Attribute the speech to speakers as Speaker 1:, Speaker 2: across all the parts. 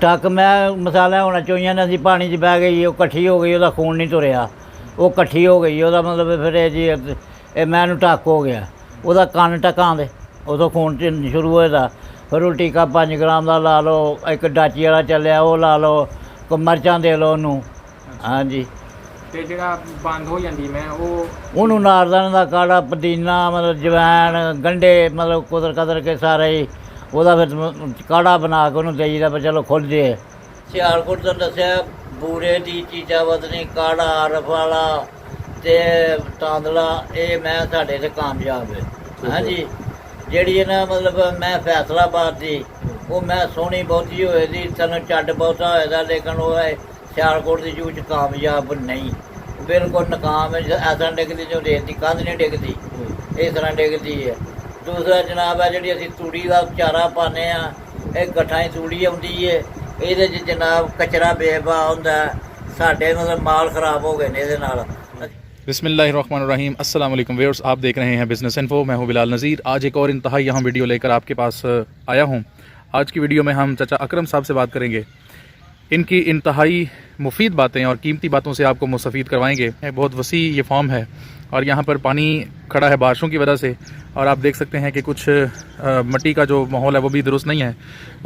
Speaker 1: ਟੱਕ ਮੈਂ ਮਸਾਲਾ ਹੋਣਾ ਚੋਈਆਂ ਨੇ ਅਸੀਂ ਪਾਣੀ 'ਚ ਬਹਿ ਗਈ ਉਹ ਇਕੱਠੀ ਹੋ ਗਈ ਉਹਦਾ ਖੂਨ ਨਹੀਂ ਤੁਰਿਆ ਉਹ ਇਕੱਠੀ ਹੋ ਗਈ ਉਹਦਾ ਮਤਲਬ ਫਿਰ ਇਹ ਜੀ ਇਹ ਮੈਨੂੰ ਟੱਕ ਹੋ ਗਿਆ ਉਹਦਾ ਕੰਨ ਟਕਾਂ ਦੇ ਉਦੋਂ ਖੂਨ ਸ਼ੁਰੂ ਹੋਇਆ ਫਿਰ ਉਹ ਟੀਕਾ 5 ਗ੍ਰਾਮ ਦਾ ਲਾ ਲਓ ਇੱਕ ਡਾਚੀ ਵਾਲਾ ਚੱਲਿਆ ਉਹ ਲਾ ਲਓ ਮਿਰਚਾਂ ਦੇ ਲਓ ਉਹਨੂੰ ਹਾਂਜੀ
Speaker 2: ਤੇ ਜਿਹੜਾ ਬੰਦ ਹੋ ਜਾਂਦੀ ਮੈਂ
Speaker 1: ਉਹਨੂੰ ਨਾਰਦਾਨੇ ਦਾ ਕਾੜਾ ਪੁਦੀਨਾ ਮਤਲਬ ਜਵੈਣ ਗੰਢੇ ਮਤਲਬ ਕੁਦਰ ਕੇ ਸਾਰੇ ਹੀ ਉਹਦਾ ਫਿਰ ਕਾੜਾ ਬਣਾ ਕੇ ਉਹਨੂੰ ਦੇਈਦਾ ਪਰ ਚਲੋ ਖੁੱਲ੍ਹ ਜੇ ਸਿਆਲਕੋਟ ਤੋਂ ਦੱਸਿਆ ਬੂਰੇ ਦੀ ਚੀਜ਼ਾਂ ਵਧਣੀ ਕਾੜਾ ਰਫਾਲਾ ਅਤੇ ਤਾਂਦਲਾ ਇਹ ਮੈਂ ਸਾਡੇ 'ਤੇ ਕਾਮਯਾਬ ਹੈ ਹਾਂਜੀ ਜਿਹੜੀ ਇਹਨਾਂ ਮਤਲਬ ਮੈਂ ਫੈਸਲਾਬਾਦ ਦੀ ਉਹ ਮੈਂ ਸੋਹਣੀ ਬਹੁਤੀ ਹੋਏ ਦੀ ਤੈਨੂੰ ਛੱਡ ਬਹੁਤਾ ਹੋਏਦਾ ਲੇਕਿਨ ਉਹ ਹੈ ਸਿਆਲਕੋਟ ਦੀ ਜੂਝ ਕਾਮਯਾਬ ਨਹੀਂ ਬਿਲਕੁਲ ਨਾਕਾਮ ਹੈ ਐਸਾ ਡਿੱਗਦੀ ਜੋ ਰੇਤ ਦੀ ਕੰਧ ਨਹੀਂ ਡਿੱਗਦੀ ਇਸ ਤਰ੍ਹਾਂ ਡਿੱਗਦੀ ਹੈ ਦੂਸਰਾ ਜਨਾਬ ਹੈ ਜਿਹੜੀ ਅਸੀਂ ਤੂੜੀ ਦਾ ਚਾਰਾ ਪਾਉਂਦੇ ਹਾਂ ਇਹ ਗੱਠਾਂ 'ਚ ਤੂੜੀ ਆਉਂਦੀ ਹੈ ਇਹਦੇ 'ਚ ਜਨਾਬ ਕਚਰਾ ਬੇਵਾ ਹੁੰਦਾ ਸਾਡੇ ਮਤਲਬ माल ख़राब हो गए ने ਇਹਦੇ ਨਾਲ
Speaker 3: बिस्मिल्लाहिर्रहमानिर्रहीम अस्सलाम वालेकुम व्यूअर्स, आप देख रहे हैं बिज़नेस इन्फो। मैं हूं बिलाल नज़ीर। आज एक और इंतहाई यहाँ वीडियो लेकर आपके पास आया हूं। आज की वीडियो में हम चाचा अकरम साहब से बात करेंगे। इनकी इंतहाई मुफीद बातें और कीमती बातों से आपको मुस्तफ़ीद करवाएंगे। बहुत वसी ये फॉर्म है और यहाँ पर पानी खड़ा है बारिशों की वजह से और आप देख सकते हैं कि कुछ मिट्टी का जो माहौल है वो भी दुरुस्त नहीं है।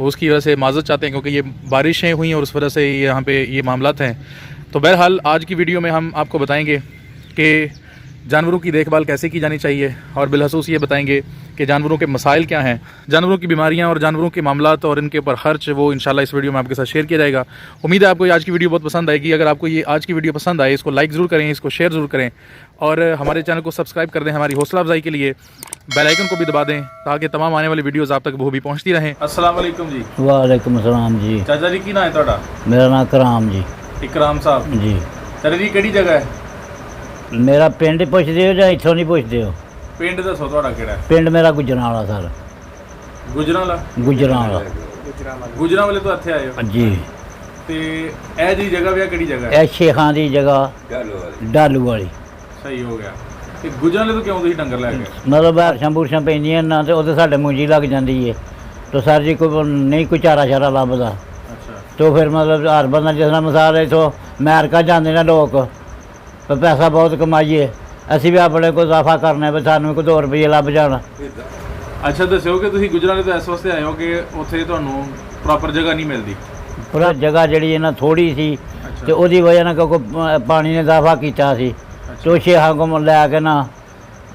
Speaker 3: उसकी वजह से माज़रत चाहते हैं क्योंकि ये बारिशें हुई और उस वजह से यहाँ पे ये मामलात हैं। तो बहरहाल आज की वीडियो में हम आपको बताएंगे कि जानवरों की देखभाल कैसे की जानी चाहिए और बिलखसूस ये बताएंगे कि जानवरों के मसाइल क्या हैं, जानवरों की बीमारियां और जानवरों के मामलात और इनके ऊपर खर्च, वो इंशाल्लाह इस वीडियो में आपके साथ शेयर किया जाएगा। उम्मीद है आपको आज की वीडियो बहुत पसंद आएगी। अगर आपको ये आज की वीडियो पसंद आए इसको लाइक ज़रूर करें, इसको शेयर ज़रूर करें और हमारे चैनल को सब्सक्राइब कर दें। हमारी हौसला अफजाई के लिए बेल आइकन को भी दबा दें ताकि तमाम आने वाली वीडियोज़ आप तक वो भी पहुँचती रहें। अस्सलाम वालेकुम जी।
Speaker 1: वालेकुम अस्सलाम जी।
Speaker 3: चाचा जी की ना है तुहाडा?
Speaker 1: मेरा नाम कराम जी।
Speaker 3: इकराम साहब
Speaker 1: जी।
Speaker 3: चाचा जी किहड़ी जगह है?
Speaker 1: मेरा पिंड पुछदे हो जां इत्थों नहीं पुछदे हो?
Speaker 3: पिंड दसो तुहाडा किहड़ा है?
Speaker 1: पिंड मेरा गुजरांवाला सर।
Speaker 3: गुजरांवाला?
Speaker 1: गुजरांवाला।
Speaker 3: गुजरांवाले तो इत्थे आए हो
Speaker 1: जी।
Speaker 3: ते ए जी जगह भी किहड़ी जगह है?
Speaker 1: ਇਹ ਸ਼ੇਖਾਂ ਦੀ ਜਗ੍ਹਾ ਡਾਲੂ ਵਾਲੀ।
Speaker 3: सही हो गया। ਤੇ ਗੁਜਰਾਂਵਾਲੇ ਤੋਂ ਕਿਉਂ ਤੁਸੀਂ ਡੰਗਰ ਲੈ ਕੇ?
Speaker 1: ਮਤਲਬ ਬਾਰਿਸ਼ਾਂ ਬੁਰਸ਼ਾਂ ਪੈਂਦੀਆਂ ਨਾ ਤੇ ਉਹਦੇ ਸਾਡੇ ਮੂੰਜੀ ਲੱਗ ਜਾਂਦੀ ਹੈ तो सर जी कोई नहीं कोई चारा शारा लभदा तो फिर मतलब हर बंदा जिस तरह मिसाल है तो अमेरिका जाते ना लोग तो पैसा बहुत कमाइए असी भी अपने को इजाफा करना है सानू कोई 2 रुपये लभ जाना।
Speaker 3: अच्छा दस्यो कि तुसीं गुजरांवाले तो इस वास्ते आए हो कि उत्थे तुहानूं प्रॉपर जगह नहीं मिलती?
Speaker 1: पूरा जगह जिहड़ी है ना थोड़ी सी तो उसदी वजह नाल क्योंकि पानी ने इजाफा किया सी तो शेखां को लैके ना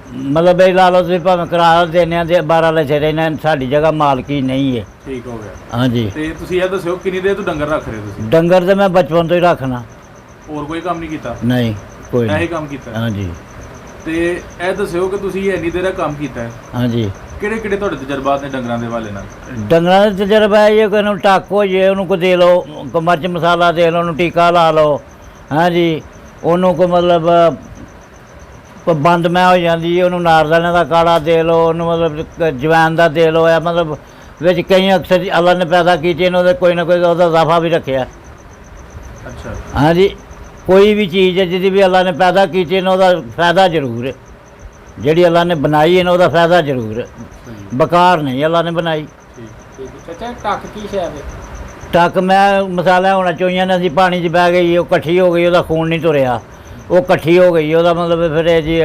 Speaker 1: मतलब ये ला लो तुम भावें किराया देने 12 लक्ष्य रहना साड़ी जगह मालकी नहीं है।
Speaker 3: ठीक हो गया।
Speaker 1: हाँ जी।
Speaker 3: ते तुसीं ये दस्यो किन्नी देर तो डंगर रख रहे हो तुसीं?
Speaker 1: डंगर तो मैं बचपन तो ही रखना।
Speaker 3: और कोई काम नहीं कीता?
Speaker 1: नहीं कोई
Speaker 3: यही काम कीता?
Speaker 1: हाँ जी।
Speaker 3: ते ए दस्यो कि तुसीं इन्नी देर काम कीता है?
Speaker 1: हाँ जी।
Speaker 3: किहड़े किहड़े तुहाडे तजर्बात ने डंगरां दे हवाले नाल?
Speaker 1: डंगरां दा तजर्बा है ये कोई टक हो जाए उन्होंने को दे लो मिर्च मसाला दे लो उन्होंने टीका ला लो। हाँ जी। उन्होंने को मतलब बंद मैं हो जाती है उन्होंने नारदाने का काढ़ा दे लो उन्होंने मतलब जवैन का दे लो या मतलब विच कई अक्सर अल्लाह ने पैदा की कोई ना कोई इजाफा भी रखे।
Speaker 3: अच्छा।
Speaker 1: हाँ जी। कोई भी चीज़ है जिसकी भी अल्लाह ने पैदा की फायदा जरूर है जी अल्लाह ने बनाई है ना फायदा जरूर है बेकार नहीं अल्लाह ने बनाई।
Speaker 2: चाचा टक की शायद
Speaker 1: टक मैं मसाला होना चोइया ने असी पानी 'च बह गई वो इकट्ठी हो गई उसका खून नहीं तुरिया वो इकट्ठी हो गई ਉਹਦਾ मतलब फिर जी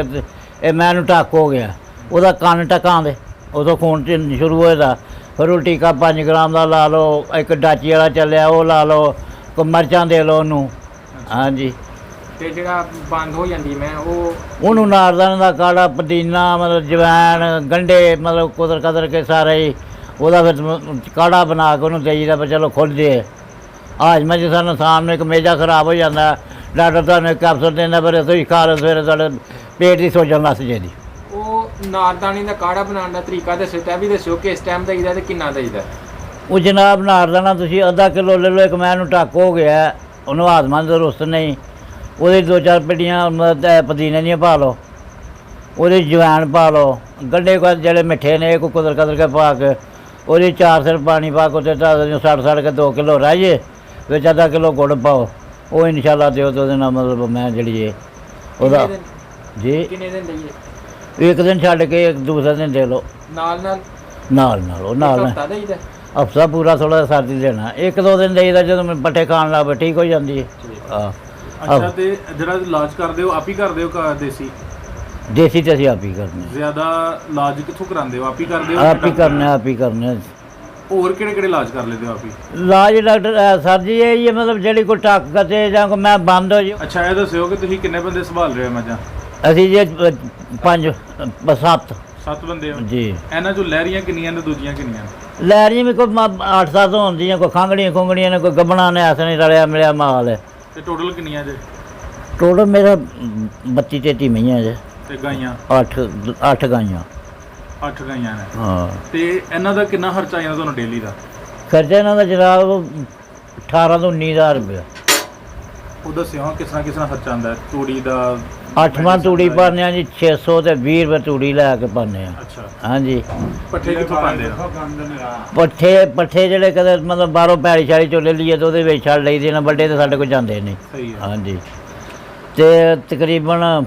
Speaker 1: ਇਹ ਮੈਨੂੰ ਟੱਕ ਹੋ ਗਿਆ ਉਹਦਾ ਕੰਨ ਟਕਾਂ ਦੇ ਉਦੋਂ ਖੂਨ ਸ਼ੁਰੂ ਹੋਇਆ ਫਿਰ ਉਹ ਟੀਕਾ 5 ਗ੍ਰਾਮ ਦਾ ਲਾ ਲਓ ਇੱਕ ਡਾਚੀ ਵਾਲਾ ਚੱਲਿਆ ਉਹ ਲਾ ਲਓ ਮਿਰਚਾਂ ਦੇ ਲਓ ਉਹਨੂੰ। ਹਾਂਜੀ।
Speaker 2: ਤੇ ਜਿਹੜਾ ਬੰਦ ਹੋ ਜਾਂਦੀ ਮੈਂ
Speaker 1: ਉਹਨੂੰ ਨਾਰਦਾਨੇ ਦਾ ਕਾੜਾ ਪੁਦੀਨਾ ਮਤਲਬ ਜਵੈਣ ਗੰਢੇ ਮਤਲਬ ਕੁਦਰ ਕੇ ਸਾਰੇ ਹੀ ਉਹਦਾ ਫਿਰ ਕਾੜਾ ਬਣਾ ਕੇ ਉਹਨੂੰ ਦੇਈਦਾ ਪਰ ਚਲੋ ਖੁੱਲ੍ਹ ਜੇ ਹਾਜ਼ਮੇ 'ਚ ਸਾਨੂੰ ਸ਼ਾਮ ਨੂੰ ਇੱਕ ਮੇਜਾ ਖਰਾਬ ਹੋ ਜਾਂਦਾ डॉक्टर तुहानूं कैप्सूल देना पर तुसीं खा लो सवेरे तुहाडे पेट की सोजन लस जाएगी।
Speaker 2: ਉਹ ਨਾਰਦਾਣੇ ਦਾ ਕਾੜਾ ਬਣਾਉਣ ਦਾ ਤਰੀਕਾ ਦੱਸੋ ਤਾਂ ਵੀ ਦੱਸੋ ਕਿ ਇਸ ਟਾਈਮ ਦੇਈਦਾ ਤੇ ਕਿੰਨਾ ਦੇਈਦਾ?
Speaker 1: ਉਹ ਜਨਾਬ ਨਾਰਦਾਨਾ ਤੁਸੀਂ ਅੱਧਾ ਕਿਲੋ ਲੈ ਲਓ ਇੱਕ ਮੈਨੂੰ ਟੱਕ ਹੋ ਗਿਆ ਉਹਨੂੰ ਹਾਜ਼ਮਾ ਦਰੁਸਤ ਨਹੀਂ ਉਹਦੇ 2-4 ਪੇਟੀਆਂ ਪੁਦੀਨੇ ਦੀਆਂ ਪਾ ਲਓ ਉਹਦੇ ਜਵੈਣ ਪਾ ਲਓ ਗੰਢੇ ਕੋ ਜਿਹੜੇ ਮਿੱਠੇ ਨੇ ਕੋ ਕੁਦਰ ਕੇ ਪਾ ਕੇ ਉਹਦੇ 4 ਸਿਰ ਪਾਣੀ ਪਾ ਕੇ ਉੱਤੇ ਸੜ ਕੇ 2 ਕਿਲੋ ਰਹਿ ਜੇ ਵਿੱਚ ਅੱਧਾ ਕਿਲੋ ਗੁੜ ਪਾਓ ਉਹ ਇਨਸ਼ਾਅੱਲਾ ਦਿਓ तो ਉਹਦੇ ਨਾਲ ਮਤਲਬ ਮੈਂ ਜਿਹੜੀ ਹੈ ਉਹਦਾ ਜੀ
Speaker 2: ਕਿੰਨੇ ਦਿਨ ਦਈਏ?
Speaker 1: ਇੱਕ ਦਿਨ ਛੱਡ ਕੇ ਇੱਕ ਦੂਸਰੇ ਦਿਨ ਦੇ ਲਓ
Speaker 2: ਨਾਲ
Speaker 1: ਉਹ ਨਾਲ
Speaker 2: ਹਫ਼ਤਾ ਦੇਈਦਾ?
Speaker 1: ਹਫ਼ਤਾ ਪੂਰਾ ਥੋੜਾ ਸਰਦੀ ਦੇਣਾ, 1-2 ਦਿਨ ਦੇਈਦਾ ਜਦੋਂ ਮੈਂ ਪੱਠੇ ਖਾਣ ਲੱਗ ਪਏ ਠੀਕ ਹੋ ਜਾਂਦੀ ਹੈ। ਹਾਂ
Speaker 3: ਅੱਛਾ, ਤੇ ਜਿਹੜਾ ਇਲਾਜ ਕਰਦੇ ਹੋ ਆਪ ਹੀ ਕਰਦੇ ਹੋ ਦੇਸੀ?
Speaker 1: ਦੇਸੀ ਤੇ ਅਸੀਂ ਆਪ ਹੀ ਕਰਨੇ,
Speaker 3: ਜ਼ਿਆਦਾ ਇਲਾਜ ਕਿੱਥੋਂ ਕਰਾਉਂਦੇ ਹੋ? ਆਪ ਹੀ ਕਰਦੇ ਹੋ?
Speaker 1: ਆਪ ਹੀ ਕਰਨੇ, ਆਪ ਹੀ ਕਰਨੇ।
Speaker 3: ਹੋਰ ਕਿਹੜੇ ਕਿਹੜੇ ਇਲਾਜ ਕਰ ਲੈਂਦੇ ਹੋ ਆਪ ਹੀ?
Speaker 1: ਇਲਾਜ ਡਾਕਟਰ ਸਰ ਜੀ ਇਹ ਹੀ ਹੈ, ਮਤਲਬ ਜਿਹੜੀ ਕੋਈ ਟੱਕ ਕਤੇ ਜਾਂ ਕੋਈ ਮੈਂ ਬੰਦ ਹੋ ਜਾ।
Speaker 3: ਅੱਛਾ, ਇਹ ਦੱਸਿਓ ਕਿ ਤੁਸੀਂ ਕਿੰਨੇ ਬੰਦੇ ਸੰਭਾਲ ਰਹੇ ਹੋ ਮੱਝਾਂ?
Speaker 1: ਅਸੀਂ ਜੇ 5-7
Speaker 3: 7 ਬੰਦੇ ਹੋ
Speaker 1: ਜੀ।
Speaker 3: ਇਹਨਾਂ ਚੋਂ ਲਹਿਰੀਆਂ ਕਿੰਨੀਆਂ ਨੇ, ਦੂਜੀਆਂ ਕਿੰਨੀਆਂ?
Speaker 1: ਲੈਰੀਆਂ ਵੀ ਕੋਈ 8-7 ਹੁੰਦੀਆਂ, ਕੋਈ ਖਾਂਗੜੀਆਂ ਖੁੰਗੜੀਆਂ ਨੇ, ਕੋਈ ਗੱਬਣਾ ਨੇ, ਐਸਾ ਨਹੀਂ ਰਲਿਆ ਮਿਲਿਆ ਮਾਲ ਹੈ।
Speaker 3: ਤੇ ਟੋਟਲ ਕਿੰਨੀਆਂ ਜੇ?
Speaker 1: ਟੋਟਲ ਮੇਰਾ 32-33 ਮਈਆਂ ਜੇ,
Speaker 3: ਤੇ ਗਾਈਆਂ?
Speaker 1: 8 ਗਾਈਆਂ।
Speaker 3: 8 ਗਾਈਆਂ ਨੇ।
Speaker 1: ਹਾਂ,
Speaker 3: ਤੇ ਇਹਨਾਂ ਦਾ ਕਿੰਨਾ ਖਰਚਾ ਆਉਂਦਾ ਤੁਹਾਨੂੰ ਡੇਲੀ ਦਾ?
Speaker 1: ਖਰਚਾ ਇਹਨਾਂ ਦਾ ਜਨਾਬ 18 ਤੋਂ 19,000 ਰੁਪਇਆ।
Speaker 3: ਉਹ ਦੱਸਿਓ ਹਾਂ ਕਿਸ ਤਰ੍ਹਾਂ ਖਰਚਾ ਆਉਂਦਾ ਹੈ? ਤੂੜੀ ਦਾ
Speaker 1: 8 ਮਣ ਤੂੜੀ ਪਾਉਂਦੇ ਹਾਂ ਜੀ, 600 ਤੇ 20 ਰੁਪਏ ਤੂੜੀ ਲੈ ਕੇ ਪਾਉਂਦੇ ਹਾਂ।
Speaker 3: ਅੱਛਾ,
Speaker 1: ਹਾਂਜੀ।
Speaker 3: ਪੱਠੇ ਕਿੱਥੋਂ ਪਾਉਂਦੇ ਹੋ?
Speaker 1: ਪੱਠੇ ਜਿਹੜੇ ਕਦੇ ਮਤਲਬ ਬਾਹਰੋਂ ਪੈੜੀ ਛਾੜੀ ਚੋਂ ਲੈ ਲਈਏ ਤਾਂ ਉਹਦੇ ਵਿੱਚ ਛੱਡ ਲਈਦੇ ਨੇ, ਵੱਡੇ ਤਾਂ ਸਾਡੇ ਕੋਲ ਜਾਂਦੇ ਨਹੀਂ।
Speaker 3: ਸਹੀ ਹੈ।
Speaker 1: ਹਾਂਜੀ, ਤੇ ਤਕਰੀਬਨ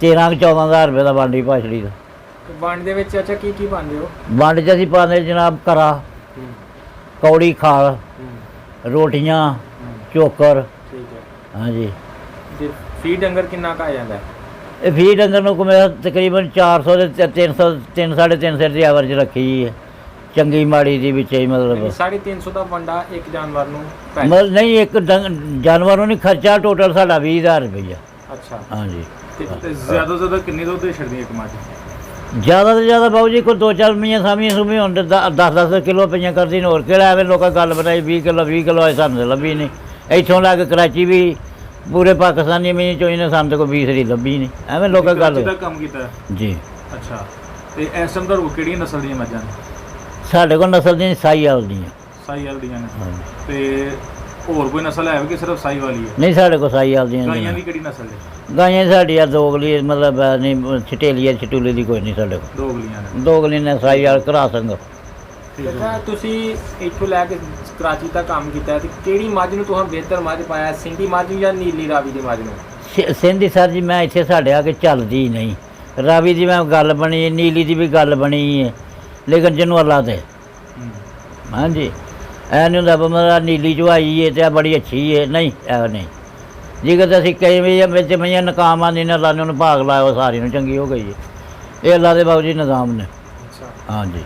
Speaker 1: 13-14,000 ਰੁਪਏ ਦਾ ਵੰਡੀ ਭਾਸ਼ੜੀ ਦਾ।
Speaker 2: ਵੰਡ ਦੇ ਵਿੱਚ ਅੱਛਾ ਕੀ ਕੀ ਪਾਉਂਦੇ ਹੋ?
Speaker 1: ਵੰਡ 'ਚ ਅਸੀਂ ਪਾਉਂਦੇ ਜਨਾਬ ਕਰਾ, ਕੌੜੀ ਖਾਲ, ਰੋਟੀਆਂ, ਚੋਕਰ।
Speaker 2: ਠੀਕ ਹੈ।
Speaker 1: ਹਾਂਜੀ।
Speaker 2: ਤੇ ਫੀਡ ਡੰਗਰ ਕਿੰਨਾ ਕੁ ਆ ਜਾਂਦਾ ਹੈ?
Speaker 1: ਇਹ ਫੀ ਡੰਗਰ ਨੂੰ ਮੇਰਾ ਤਕਰੀਬਨ 400 ਦੇ 300 350 ਦੀ ਐਵਰੇਜ ਰੱਖੀ ਹੈ, ਚੰਗੀ ਮਾੜੀ ਦੀ ਵਿੱਚ ਹੀ ਮਤਲਬ।
Speaker 2: 350 ਦਾ ਵੰਡਾ ਇੱਕ ਜਾਨਵਰ ਨੂੰ ਪੈ ਜਾਂਦਾ?
Speaker 1: ਮਤਲਬ ਨਹੀਂ, ਇੱਕ ਜਾਨਵਰ ਨੂੰ ਨਹੀਂ, ਖਰਚਾ ਟੋਟਲ ਸਾਡਾ 20,000 ਰੁਪਈਆ।
Speaker 2: ਅੱਛਾ।
Speaker 1: ਹਾਂਜੀ।
Speaker 3: ਤੇ ਜ਼ਿਆਦਾ ਤੋਂ ਜ਼ਿਆਦਾ ਕਿੰਨੀ ਦੁੱਧ ਦੇ ਛੱਡਦੀ ਇੱਕ ਮੱਝ?
Speaker 1: ਜ਼ਿਆਦਾ ਤੋਂ ਜ਼ਿਆਦਾ ਬਾਬੂ ਜੀ ਕੋਈ 2-4 ਮਹੀਆਂ ਸਾਮੀਆਂ ਸੂਮੀ ਹੁਣ 10-10 ਕਿਲੋ ਪਈਆਂ ਕਰਦੀ ਨੇ। ਹੋਰ ਕਿਹੜਾ ਐਵੇਂ ਲੋਕਾਂ ਗੱਲ ਬਣਾਈ 20 ਕਿਲੋ ਆਏ, ਸਾਨੂੰ ਤਾਂ ਲੱਭੀ ਨਹੀਂ। ਇੱਥੋਂ ਲੈ ਕੇ ਕਰਾਚੀ ਵੀ ਪੂਰੇ ਪਾਕਿਸਤਾਨੀ ਮੀਂਹ ਚੋਂ ਇਹਨੇ ਸਾਨੂੰ ਤਾਂ ਕੋਈ 20 ਦੀ ਲੱਭੀ ਨਹੀਂ, ਐਵੇਂ ਲੋਕਾਂ ਗੱਲ
Speaker 3: ਦਾ ਕੰਮ ਕੀਤਾ ਹੈ?
Speaker 1: ਜੀ।
Speaker 3: ਅੱਛਾ, ਤੇ ਇਸ ਟਾਈਮ ਤੁਹਾਡੇ ਕੋਲ ਕਿਹੜੀਆਂ ਨਸਲ ਦੀਆਂ ਮੱਝਾਂ ਨੇ?
Speaker 1: ਸਾਡੇ ਕੋਲ ਨਸਲ ਦੀਆਂ ਸਾਹੀਵਾਲ ਦੀਆਂ।
Speaker 3: ਸਾਹੀਵਾਲ ਦੀਆਂ ਨੇ।
Speaker 1: ਹਾਂਜੀ।
Speaker 3: ਤੇ ਹੋਰ ਕੋਈ ਨਸਲ ਹੈ ਕਿ ਸਿਰਫ ਸਾਹੀਵਾਲ ਹੀ ਹੈ?
Speaker 1: ਨਹੀਂ, ਸਾਡੇ ਕੋਲ ਸਾਹੀਵਾਲ ਦੀਆਂ
Speaker 3: ਗਾਈਆਂ ਦੀ ਕਿਹੜੀ ਨਸਲ ਹੈ?
Speaker 1: ਗਾਈਆਂ ਸਾਡੀ ਆ ਦੋਗਲੀ, ਮਤਲਬ ਨਹੀਂ ਛਟੇਲੀ ਛਟੂਲੀ ਦੀ ਕੋਈ ਨਹੀਂ ਸਾਡੇ ਕੋਲ।
Speaker 3: ਦੋਗਲੀਆਂ ਨੇ।
Speaker 1: ਦੋਗਲੀ ਨੇ ਸਾਹੀਵਾਲ ਘਰਾ ਸੰਗ।
Speaker 2: ਅੱਛਾ, ਤੁਸੀਂ ਇੱਥੋਂ ਲੈ ਕੇ ਕਰਾਚੀ ਤੱਕ ਕੰਮ ਕੀਤਾ ਤੇ ਕਿਹੜੀ ਮੱਝ ਨੂੰ ਤੁਸੀਂ ਬਿਹਤਰ ਮੱਝ ਪਾਇਆ, ਸਿੰਧੀ ਮੱਝ ਜਾਂ ਨੀਲੀ ਰਾਵੀ ਦੀ ਮੱਝ ਨੂੰ?
Speaker 1: ਸਿੰਧੀ ਸਰ ਜੀ ਮੈਂ ਇੱਥੇ ਸਾਡੇ ਆ ਕੇ ਚੱਲਦੀ ਹੀ ਨਹੀਂ। ਰਾਵੀ ਦੀ ਮੈਂ ਗੱਲ ਬਣੀ, ਨੀਲੀ ਦੀ ਵੀ ਗੱਲ ਬਣੀ ਹੈ, ਲੇਕਿਨ ਜਿਹਨੂੰ ਅੱਲਾ ਦੇ। ਹਾਂਜੀ, ਐ ਨਹੀਂ ਹੁੰਦਾ ਮੇਰਾ ਨੀਲੀ ਚਵਾਈ ਹੈ ਤੇ ਆ ਬੜੀ ਅੱਛੀ ਹੈ, ਨਹੀਂ ਐ ਨਹੀਂ। ਜੇਕਰ ਅਸੀਂ ਕਈ ਵਿੱਚ ਮਈਆਂ ਨਕਾਮ ਆਉਂਦੀ ਨੇ, ਅੱਲਾ ਨੇ ਉਹਨੂੰ ਭਾਗ ਲਾਇਆ, ਉਹ ਸਾਰੀ ਨੂੰ ਚੰਗੀ ਹੋ ਗਈ ਹੈ। ਇਹ ਅੱਲਾ ਦੇ ਬਾਬੂ ਜੀ ਨਿਜ਼ਾਮ ਨੇ।
Speaker 2: ਅੱਛਾ।
Speaker 1: ਹਾਂਜੀ।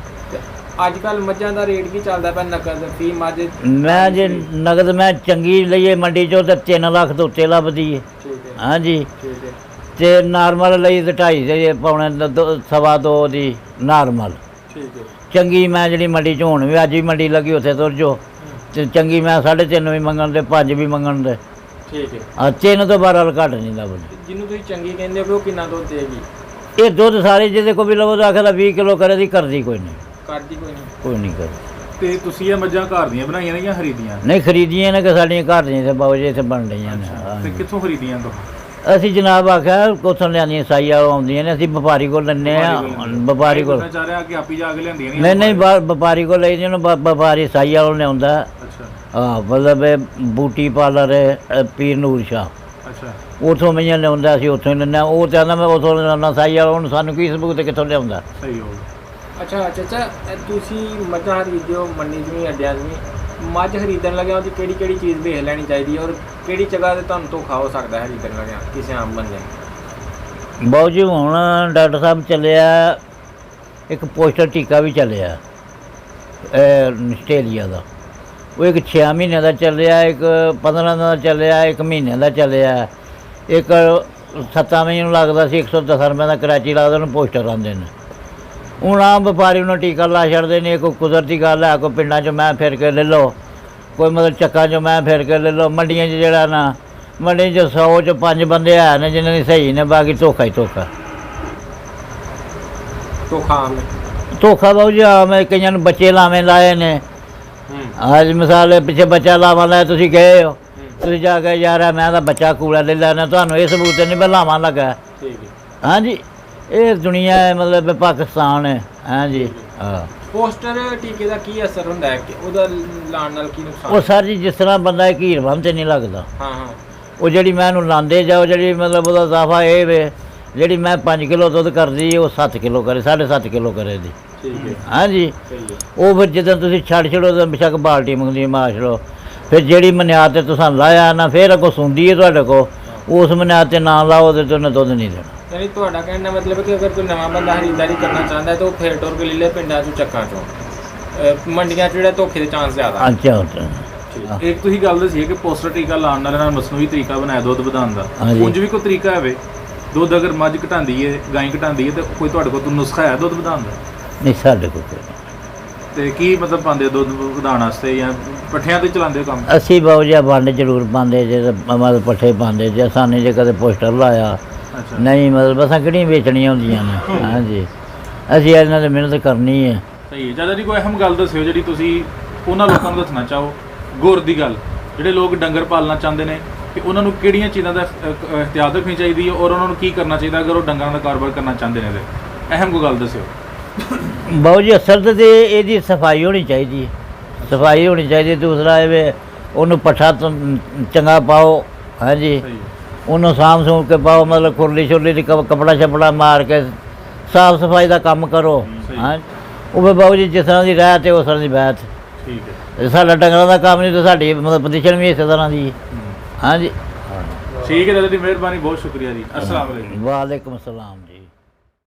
Speaker 2: ਅੱਜ ਕੱਲ ਮੱਝਾਂ ਦਾ ਰੇਟ ਕੀ ਚੱਲਦਾ ਪਿਆ ਨਕਦ ਫੀ ਮੱਝ?
Speaker 1: ਮੈਂ ਜੇ ਨਗਦ ਮੈਂ ਚੰਗੀ ਲਈਏ ਮੰਡੀ ਚੋਂ ਤਾਂ 3 ਲੱਖ ਤੋਂ ਉੱਤੇ ਲੱਭਦੀ ਹੈ।
Speaker 2: ਠੀਕ ਹੈ।
Speaker 1: ਹਾਂਜੀ।
Speaker 2: ਠੀਕ ਹੈ।
Speaker 1: ਤੇ ਨਾਰਮਲ ਲਈ ਤੇ 2.5 ਦੇ ਪੌਣੇ 2.25 ਦੀ ਨਾਰਮਲ।
Speaker 2: ਠੀਕ ਹੈ।
Speaker 1: ਚੰਗੀ ਮੈਂ ਜਿਹੜੀ ਮੰਡੀ 'ਚ ਹੁਣ ਵੀ ਅੱਜ ਵੀ ਮੰਡੀ ਲੱਗੀ ਉੱਥੇ ਤੁਰ ਜੋ, ਤੇ ਚੰਗੀ ਮੈਂ 3.5 ਵੀ ਮੰਗਣ ਦੇ, 5 ਵੀ ਮੰਗਣ ਦੇ।
Speaker 2: ਠੀਕ ਹੈ।
Speaker 1: 3 ਤੋਂ 12 ਘੱਟ ਨਹੀਂ ਲੱਭਦੀ।
Speaker 2: ਜਿਹਨੂੰ ਤੁਸੀਂ ਚੰਗੀ ਕਹਿੰਦੇ ਹੋ ਉਹ ਕਿੰਨਾ ਦੁੱਧ ਦੇਗੀ?
Speaker 1: ਇਹ ਦੁੱਧ ਸਾਰੇ ਜਿਹਦੇ ਕੋਲ ਵੀ ਲਵੋ ਤਾਂ ਆਖਦਾ 20 ਕਿਲੋ ਕਰੇ ਦੀ, ਕਰਦੀ ਕੋਈ ਨਹੀਂ।
Speaker 2: ਕਰਦੀ ਕੋਈ ਨਹੀਂ?
Speaker 1: ਕੋਈ ਨਹੀਂ ਕਰਦੀ।
Speaker 3: ਤੇ ਤੁਸੀਂ ਇਹ ਮੱਝਾਂ ਘਰ ਦੀਆਂ ਬਣਾਈਆਂ ਨੇ ਜਾਂ ਖਰੀਦੀਆਂ?
Speaker 1: ਨਹੀਂ, ਖਰੀਦੀਆਂ ਨੇ ਕਿ ਸਾਡੀਆਂ ਘਰ ਦੀਆਂ ਤੇ ਬਾਬੂ ਜੀ ਇੱਥੇ ਬਣ ਰਹੀਆਂ ਨੇ।
Speaker 3: ਤੇ
Speaker 1: ਹਾਂਜੀ।
Speaker 3: ਕਿੱਥੋਂ ਖਰੀਦੀਆਂ ਤੋਂ?
Speaker 1: ਅਸੀਂ ਜਨਾਬ ਆਖਿਆ ਉੱਥੋਂ ਲਿਆਂਦੀਆਂ ਸਾਈਆਂ ਆਉਂਦੀਆਂ ਨੇ, ਅਸੀਂ ਵਪਾਰੀ ਕੋਲ ਲੈਂਦੇ ਆ। ਵਪਾਰੀ ਕੋਲ
Speaker 3: ਮੈਂ ਚਾਹ ਰਿਹਾ ਕਿ ਆਪੀ ਜਾ ਕੇ ਲਿਆਂਦੀਆਂ
Speaker 1: ਨਹੀਂ, ਵਪਾਰੀ ਕੋਲ ਲਈ ਜਿਹਨੂੰ ਵਪਾਰੀ ਸਾਈਆਂ ਵਾਲ ਲਿਆਉਂਦਾ।
Speaker 3: ਅੱਛਾ।
Speaker 1: ਹਾਂ, ਮਤਲਬ ਇਹ ਬੂਟੀ ਪਾਰਲਰ ਹੈ ਪੀਰ ਨੂਰ ਸ਼ਾਹ,
Speaker 3: ਅੱਛਾ।
Speaker 1: ਉੱਥੋਂ ਮਈਆਂ ਲਿਆਉਂਦਾ, ਅਸੀਂ ਉੱਥੋਂ ਹੀ ਲੈਂਦੇ ਹਾਂ। ਉਹ ਕਹਿੰਦਾ ਮੈਂ ਉੱਥੋਂ ਲਿਆਉਣਾ ਸਾਈ ਵਾਲਾ, ਹੁਣ ਸਾਨੂੰ ਕੀ ਸਬੂਤ ਹੈ ਕਿੱਥੋਂ ਲਿਆਉਂਦਾ।
Speaker 3: ਸਹੀ ਹੋ ਗਿਆ।
Speaker 2: ਅੱਛਾ। ਤੁਸੀਂ ਮੱਝਾਂ ਖਰੀਦਦੇ ਹੋ ਮੰਡੀ 'ਚ ਵੀ ਅੱਡਿਆਂ 'ਚ ਵੀ, ਮੱਝ ਖਰੀਦਣ ਲੱਗਿਆ ਉਹਦੀ ਕਿਹੜੀ ਕਿਹੜੀ ਚੀਜ਼ ਵੇਖ ਲੈਣੀ ਚਾਹੀਦੀ ਹੈ, ਔਰ ਕਿਹੜੀ ਜਗ੍ਹਾ 'ਤੇ ਤੁਹਾਨੂੰ ਧੋਖਾ ਹੋ ਸਕਦਾ ਹੈ ਖਰੀਦਣ ਲੱਗਿਆ ਕਿਸੇ ਆਮ ਬੰਦੇ ਨੂੰ?
Speaker 1: ਬਾਊ ਜੀ ਹੁਣ ਡਾਕਟਰ ਸਾਹਿਬ ਚੱਲਿਆ ਇੱਕ ਪੋਸਟਰ ਟੀਕਾ ਵੀ ਚੱਲਿਆ ਆਸਟ੍ਰੇਲੀਆ ਦਾ, ਉਹ ਇੱਕ 6 ਮਹੀਨੇ ਦਾ ਚੱਲਿਆ, ਇੱਕ 15 ਦਾ ਚੱਲਿਆ, ਇੱਕ ਮਹੀਨੇ ਦਾ ਚੱਲਿਆ, ਇੱਕ 7 ਮਹੀਨੇ ਨੂੰ ਲੱਗਦਾ ਸੀ 110 ਰੁਪਏ ਦਾ ਕਰਾਚੀ ਲੱਗਦਾ, ਉਹਨੂੰ ਪੋਸਟਰ ਆਉਂਦੇ ਨੇ। ਹੁਣ ਆਮ ਵਪਾਰੀ ਨੂੰ ਟੀਕਾ ਲਾ ਛੱਡਦੇ ਨੇ। ਕੋਈ ਕੁਦਰਤੀ ਗੱਲ ਹੈ, ਕੋਈ ਪਿੰਡਾਂ 'ਚ ਮੈਂ ਫਿਰ ਕੇ ਲੈ ਲਓ, ਕੋਈ ਮਤਲਬ ਚੱਕਾਂ 'ਚੋਂ ਮੈਂ ਫਿਰ ਕੇ ਲੈ ਲਓ। ਮੰਡੀਆਂ 'ਚ ਜਿਹੜਾ ਨਾ, ਮੰਡੀ 'ਚ 100 'ਚ 5 ਬੰਦੇ ਹੈ ਨੇ ਜਿਹਨਾਂ ਦੀ ਸਹੀ ਨੇ, ਬਾਕੀ ਧੋਖਾ ਹੀ ਧੋਖਾ।
Speaker 2: ਧੋਖਾ ਆਮ ਹੈ।
Speaker 1: ਧੋਖਾ ਬਾਊ ਜੀ ਆਮ ਹੈ। ਕਈਆਂ ਨੂੰ ਬੱਚੇ ਲਾਵੇਂ ਲਾਏ ਨੇ। ਅੱਜ ਮਿਸਾਲ ਪਿੱਛੇ ਬੱਚਾ ਲਾਵਾਂ ਲਾਇਆ, ਤੁਸੀਂ ਗਏ ਹੋ, ਤੁਸੀਂ ਜਾ ਕੇ ਯਾਰ ਮੈਂ ਤਾਂ ਬੱਚਾ ਕੂੜਾ ਲੈ ਲੈਣਾ, ਤੁਹਾਨੂੰ ਇਹ ਸਬੂਤ ਨਹੀਂ ਮੈਂ ਲਾਵਾਂ ਲੱਗਾ।
Speaker 2: ਠੀਕ ਹੈ।
Speaker 1: ਹਾਂਜੀ, ਇਹ ਦੁਨੀਆ ਹੈ, ਮਤਲਬ ਪਾਕਿਸਤਾਨ ਹੈ। ਹਾਂਜੀ। ਹਾਂ।
Speaker 2: ਪੋਸਟਰ ਟੀਕੇ ਦਾ ਕੀ ਅਸਰ ਹੁੰਦਾ ਹੈ ਕਿ ਉਹਦਾ ਲਾਉਣ ਨਾਲ ਕੀ ਨੁਕਸਾਨ?
Speaker 1: ਉਹ ਸਰ ਜੀ ਜਿਸ ਤਰ੍ਹਾਂ ਬੰਦਾ ਘੀਰਵਨ ਤੇ ਨਹੀਂ ਲੱਗਦਾ,
Speaker 2: ਹਾਂ ਹਾਂ।
Speaker 1: ਉਹ ਜਿਹੜੀ ਮੈਂ ਇਹਨੂੰ ਲਾਉਂਦੇ ਜਾਓ, ਜਿਹੜੀ ਮਤਲਬ ਉਹਦਾ ਇਜ਼ਾਫਾ ਇਹ ਵੇ, ਜਿਹੜੀ ਮੈਂ 5 ਕਿਲੋ ਦੁੱਧ ਕਰਦੀ ਉਹ 7 ਕਿਲੋ ਕਰੇ, 7.5 ਕਿਲੋ ਕਰੇ ਦੀ।
Speaker 2: ਠੀਕ ਹੈ
Speaker 1: ਹਾਂਜੀ
Speaker 2: ਸਹੀ ਹੈ
Speaker 1: ਉਹ ਫਿਰ ਜਦੋਂ ਤੁਸੀਂ ਛੱਡ ਛੜੋ ਤਾਂ ਬੇਸ਼ੱਕ ਬਾਲਟੀ ਮੰਗਦੀ ਮਾਰ ਛੜੋ ਫਿਰ ਜਿਹੜੀ ਮਨਿਆਦ ਤੇ ਤੁਸੀਂ ਲਾਇਆ ਨਾ ਫਿਰ ਅੱਗੋਂ ਸੁਣਦੀ ਹੈ ਤੁਹਾਡੇ ਕੋਲ ਉਸ ਮਨਿਆਦ ਤੇ ਨਾ ਲਾਓ ਤੇ ਉਹਨੇ ਦੁੱਧ ਨਹੀਂ ਦੇਣਾ।
Speaker 2: ਯਾਨੀ ਤੁਹਾਡਾ ਕਹਿਣ ਦਾ ਮਤਲਬ ਹੈ ਕਿ ਅਗਰ ਕੋਈ ਨਵਾਂ ਬੰਦਾ ਖਰੀਦਦਾਰੀ ਕਰਨਾ ਚਾਹੁੰਦਾ ਹੈ ਤਾਂ ਉਹ ਫੇਰ ਟੋਰ ਕੇ ਲੈ ਲੈ ਪਿੰਡਾਂ ਚੋਂ ਚੱਕਾਂ ਚੋਂ ਮੰਡੀਆਂ 'ਚ ਜਿਹੜਾ ਧੋਖੇ ਦੇ ਚਾਂਸ ਜ਼ਿਆਦਾ
Speaker 1: ਅੱਛਾ
Speaker 3: ਇੱਕ ਤੁਸੀਂ ਗੱਲ ਦੱਸੀ ਕਿ ਪੋਸਟਰ ਟੀਕਾ ਲਾਉਣ ਨਾਲ ਇਹਨਾਂ ਮਸਨੂਈ ਤਰੀਕਾ ਬਣਾਇਆ ਦੁੱਧ ਵਧਾਉਣ ਦਾ
Speaker 1: ਹਾਂਜੀ।
Speaker 3: ਉਂਝ ਵੀ ਕੋਈ ਤਰੀਕਾ ਹੋਵੇ ਦੁੱਧ ਅਗਰ ਮੱਝ ਘਟਾਉਂਦੀ ਹੈ ਗਾਂ ਘਟਾਉਂਦੀ ਹੈ ਤੇ ਕੋਈ ਤੁਹਾਡੇ ਕੋਲ ਨੁਸਖਾ ਹੈ ਦੁੱਧ ਵਧਾਉਣ ਦਾ?
Speaker 1: ਨਹੀਂ ਸਾਡੇ ਕੋਲ ਕੋਈ ਨਹੀਂ।
Speaker 3: ਤੇ ਕੀ ਮਤਲਬ ਪਾਉਂਦੇ ਹੋ ਦੁੱਧ ਵਧਾਉਣ ਵਾਸਤੇ ਜਾਂ ਪੱਠਿਆਂ ਤੇ ਚਲਾਉਂਦੇ ਹੋ ਕੰਮ?
Speaker 1: ਅਸੀਂ ਬਹੁਤ ਜਿਹਾ ਵੰਡ ਜ਼ਰੂਰ ਪਾਉਂਦੇ ਜੇ ਮਤਲਬ ਪੱਠੇ ਪਾਉਂਦੇ ਜੇ ਸਾਨੇ ਜੇ ਕਦੇ ਪੋਸਟਰ ਲਾਇਆ
Speaker 3: ਅੱਛਾ
Speaker 1: ਨਹੀਂ ਮਤਲਬ ਅਸਾਂ ਕਿਹੜੀਆਂ ਵੇਚਣੀਆਂ ਹੁੰਦੀਆਂ ਨੇ ਹਾਂਜੀ ਅਸੀਂ ਇਹਨਾਂ ਦੀ ਮਿਹਨਤ ਕਰਨੀ ਹੈ।
Speaker 3: ਸਹੀ ਹੈ। ਚਾਚਾ ਜੀ ਕੋਈ ਅਹਿਮ ਗੱਲ ਦੱਸਿਓ ਜਿਹੜੀ ਤੁਸੀਂ ਉਹਨਾਂ ਲੋਕਾਂ ਨੂੰ ਦੱਸਣਾ ਚਾਹੋ ਗੁਰ ਦੀ ਗੱਲ, ਜਿਹੜੇ ਲੋਕ ਡੰਗਰ ਪਾਲਣਾ ਚਾਹੁੰਦੇ ਨੇ ਕਿ ਉਹਨਾਂ ਨੂੰ ਕਿਹੜੀਆਂ ਚੀਜ਼ਾਂ ਦਾ ਇhtiyat ਰੱਖਣੀ ਚਾਹੀਦੀ ਹੈ ਔਰ ਉਹਨਾਂ ਨੂੰ ਕੀ ਕਰਨਾ ਚਾਹੀਦਾ ਅਗਰ ਉਹ ਡੰਗਰਾਂ ਦਾ ਕਾਰੋਬਾਰ ਕਰਨਾ ਚਾਹੁੰਦੇ ਨੇ ਤੇ ਅਹਿਮ ਕੋਈ ਗੱਲ ਦੱਸਿਓ।
Speaker 1: ਬਹੁਤ ਜੀ ਅਸਲ ਤੇ ਇਹਦੀ ਸਫਾਈ ਹੋਣੀ ਚਾਹੀਦੀ ਹੈ, ਸਫਾਈ ਹੋਣੀ ਚਾਹੀਦੀ। ਦੂਸਰਾ ਇਹ ਉਹਨੂੰ ਪੱਠਾ ਚੰਗਾ ਪਾਓ ਹਾਂਜੀ
Speaker 3: ਸਹੀ ਹੈ
Speaker 1: ਉਹਨੂੰ ਸਾਂਭ ਸੂੰਭ ਕੇ ਪਾਓ ਮਤਲਬ ਖੁਰਲੀ ਛੁਰਲੀ ਦੀ ਕੱਪੜਾ ਛਪੜਾ ਮਾਰ ਕੇ ਸਾਫ ਸਫਾਈ ਦਾ ਕੰਮ ਕਰੋ ਹਾਂ ਉਹ ਫਿਰ ਬਾਬੂ ਜੀ ਜਿਸ ਤਰ੍ਹਾਂ ਦੀ ਰਹਿਤ ਹੈ ਉਸ ਤਰ੍ਹਾਂ ਦੀ ਬੈਠ।
Speaker 3: ਠੀਕ ਹੈ
Speaker 1: ਸਾਡਾ ਡੰਗਰਾਂ ਦਾ ਕੰਮ ਨਹੀਂ ਤਾਂ ਸਾਡੀ ਮਤਲਬ ਪੋਜੀਸ਼ਨ ਵੀ ਇਸੇ ਤਰ੍ਹਾਂ ਦੀ ਹੈ ਹਾਂਜੀ।
Speaker 3: ਠੀਕ ਹੈ ਦਾਦਾ ਜੀ ਮਿਹਰਬਾਨੀ ਬਹੁਤ ਸ਼ੁਕਰੀਆ ਜੀ। ਅਸਲਾਮ ਵਾਲੇਕੁਮ।
Speaker 1: ਵਾਲੇਕੁਮ ਸਲਾਮ ਜੀ।